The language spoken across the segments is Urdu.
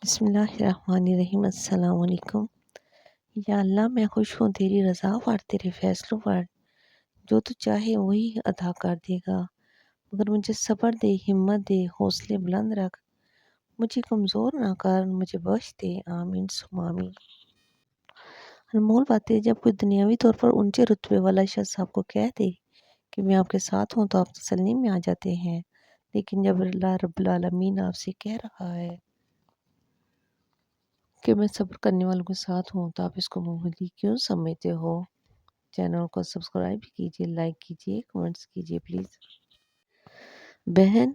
بسم اللہ الرحمن الرحیم۔ السلام علیکم۔ یا اللہ میں خوش ہوں تیری رضا پر، تیرے فیصلوں پر، جو تو چاہے وہی عطا کر دے گا، مگر مجھے صبر دے، ہمت دے، حوصلے بلند رکھ، مجھے کمزور نہ کر، مجھے بخش دے، آمین ثم آمین۔ انمول باتیں، جب کوئی دنیاوی طور پر اونچے رتبے والا شخص آپ کو کہہ دے کہ میں آپ کے ساتھ ہوں تو آپ تسلیم میں آ جاتے ہیں، لیکن جب اللہ رب العالمین آپ سے کہہ رہا ہے کہ میں صبر کرنے والوں کے ساتھ ہوں تو آپ اس کو معمولی کیوں سمجھتے ہو؟ چینل کو سبسکرائب کیجیے، لائک کیجیے، کمنٹس کیجیے پلیز۔ بہن،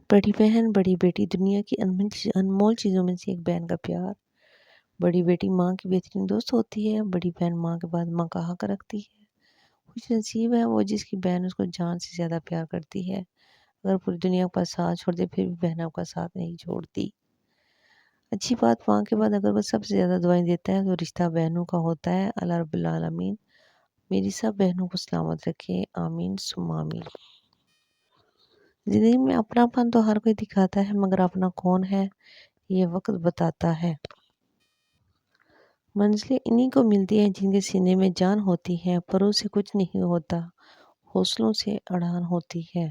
بڑی بیٹی، دنیا کی انمول چیزوں میں سے ایک بہن کا پیار۔ بڑی بیٹی ماں کی بہترین دوست ہوتی ہے، بڑی بہن ماں کے بعد ماں کا حق رکھتی ہے۔ خوش نصیب ہے وہ جس کی بہن اس کو جان سے زیادہ پیار کرتی ہے۔ اگر پوری دنیا کا ساتھ چھوڑ دے پھر بھی بہن آپ کا ساتھ نہیں چھوڑتی۔ اچھی بات، ماں کے بعد اگر وہ سب سے زیادہ دعائیں دیتا ہے تو رشتہ بہنوں کا ہوتا ہے۔ اللہ رب العالمین میری سب بہنوں کو سلامت رکھے، آمین ثم آمین۔ زندگی میں اپناپن تو ہر کوئی دکھاتا ہے، مگر اپنا کون ہے یہ وقت بتاتا ہے۔ منزلیں انہی کو ملتی ہیں جن کے سینے میں جان ہوتی ہے، پروں سے کچھ نہیں ہوتا، حوصلوں سے اڑان ہوتی ہے۔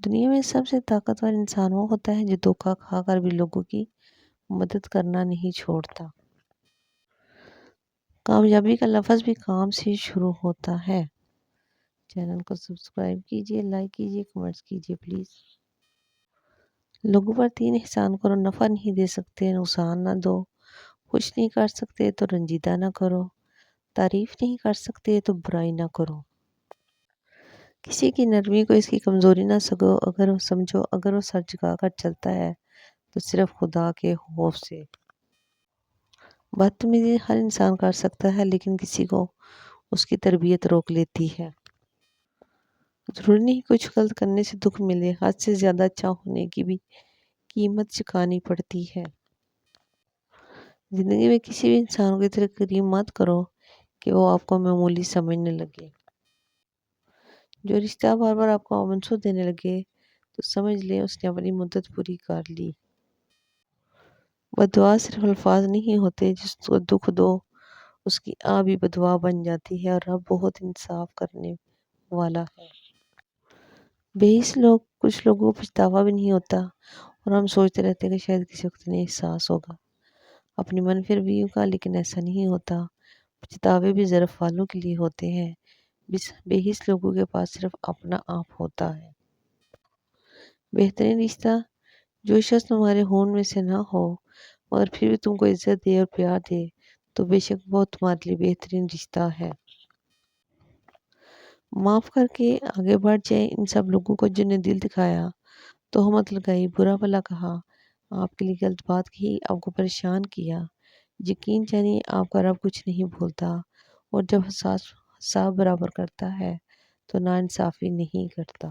دنیا میں سب سے طاقتور انسان وہ ہوتا ہے جو دھوکہ کھا کر بھی لوگوں کی مدد کرنا نہیں چھوڑتا۔ کامیابی کا لفظ بھی کام سے شروع ہوتا ہے۔ چینل کو سبسکرائب کیجیے، لائک کیجیے، کمنٹس کیجیے پلیز۔ لوگوں پر 3 احسان کرو، نفع نہیں دے سکتے نقصان نہ دو، خوش نہیں کر سکتے تو رنجیدہ نہ کرو، تعریف نہیں کر سکتے تو برائی نہ کرو۔ کسی کی نرمی کو اس کی کمزوری نہ سمجھو، اگر وہ سر جھکا کر چلتا ہے تو صرف خدا کے خوف سے۔ بدتمیزی ہر انسان کر سکتا ہے لیکن کسی کو اس کی تربیت روک لیتی ہے۔ ضروری نہیں کچھ غلط کرنے سے دکھ ملے، حد سے زیادہ اچھا ہونے کی بھی قیمت چکانی پڑتی ہے۔ زندگی میں کسی بھی انسان کو اتنا قریب مت کرو کہ وہ آپ کو معمولی سمجھنے لگے۔ جو رشتہ بار بار آپ کو آنسو دینے لگے تو سمجھ لیں اس نے اپنی مدت پوری کر لی۔ بددعا صرف الفاظ نہیں ہوتے، جس کو دکھ دو اس کی بھی بددعا بن جاتی ہے، اور رب بہت انصاف کرنے والا ہے۔ کچھ لوگوں کو پچھتاوا بھی نہیں ہوتا اور ہم سوچتے رہتے کہ شاید کسی وقت انہیں احساس ہوگا، اپنی منفی رویوں کا، لیکن ایسا نہیں ہوتا۔ پچھتاوے بھی ظرف والوں کے لیے ہوتے ہیں، بے حس لوگوں کے پاس صرف اپنا آپ ہوتا ہے۔ بہترین رشتہ، جو شخص تمہارے خون میں سے نہ ہو مگر پھر بھی تم کو عزت دے اور پیار دے تو بے شک وہ تمہارے لیے بہترین رشتہ ہے۔ معاف کر کے آگے بڑھ جائیں ان سب لوگوں کو جنہیں دل دکھایا، تہمت لگائی، برا بھلا کہا، آپ کے لیے غلط بات کہی، آپ کو پریشان کیا۔ یقین جانیے آپ کا رب کچھ نہیں بھولتا، اور جب حساب برابر کرتا ہے تو ناانصافی نہیں کرتا۔